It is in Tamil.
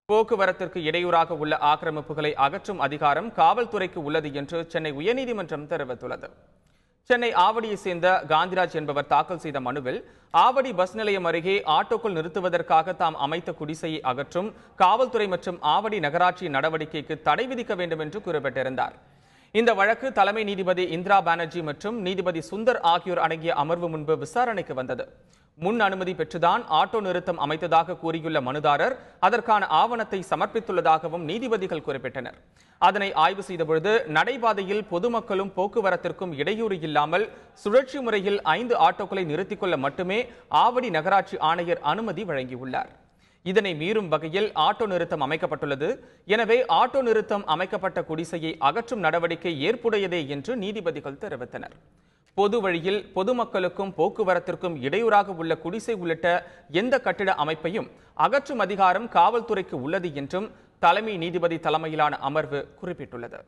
போக்குவரத்திற்கு இடையூறாக உள்ள ஆக்கிரமிப்புகளை அகற்றும் அதிகாரம் காவல்துறைக்கு உள்ளது என்று சென்னை உயர்நீதிமன்றம் தெரிவித்துள்ளது. சென்னை ஆவடியை சேர்ந்த காந்திராஜ் என்பவர் தாக்கல் செய்த மனுவில் ஆவடி பஸ் நிலையம் அருகே ஆட்டோக்கள் நிறுத்துவதற்காக தாம் அமைத்த குடிசையை அகற்றும் காவல்துறை மற்றும் ஆவடி நகராட்சி நடவடிக்கைக்கு தடை விதிக்க வேண்டும் என்று குறிப்பிட்டிருந்தார். இந்த வழக்கு தலைமை நீதிபதி இந்திரா பானர்ஜி மற்றும் நீதிபதி சுந்தர் ஆகியோர் அடங்கிய அமர்வு முன்பு விசாரணைக்கு வந்தது. முன் அனுமதி பெற்றுதான் ஆட்டோ நிறுத்தம் அமைத்ததாக கூறியுள்ள மனுதாரர் அதற்கான ஆவணத்தை சமர்ப்பித்துள்ளதாகவும் நீதிபதிகள் குறிப்பிட்டனர். அதனை ஆய்வு செய்தபொழுது நடைபாதையில் பொதுமக்களும் போக்குவரத்திற்கும் இடையூறு இல்லாமல் சுழற்சி முறையில் 5 ஆட்டோக்களை நிறுத்திக் கொள்ள மட்டுமே ஆவடி நகராட்சி ஆணையர் அனுமதி வழங்கியுள்ளார். இதனை மீறும் வகையில் ஆட்டோ நிறுத்தம் அமைக்கப்பட்டுள்ளது. எனவே ஆட்டோ நிறுத்தம் அமைக்கப்பட்ட குடிசையை அகற்றும் நடவடிக்கை ஏற்புடையதே என்று நீதிபதிகள் தெரிவித்தனர். பொது வழியில் பொதுமக்களுக்கும் போக்குவரத்திற்கும் இடையூறாக உள்ள குடிசை உள்ளிட்ட எந்த கட்டிட அமைப்பையும் அகற்றும் அதிகாரம் காவல்துறைக்கு உள்ளது என்றும் தலைமை நீதிபதி தலைமையிலான அமர்வு குறிப்பிட்டுள்ளது.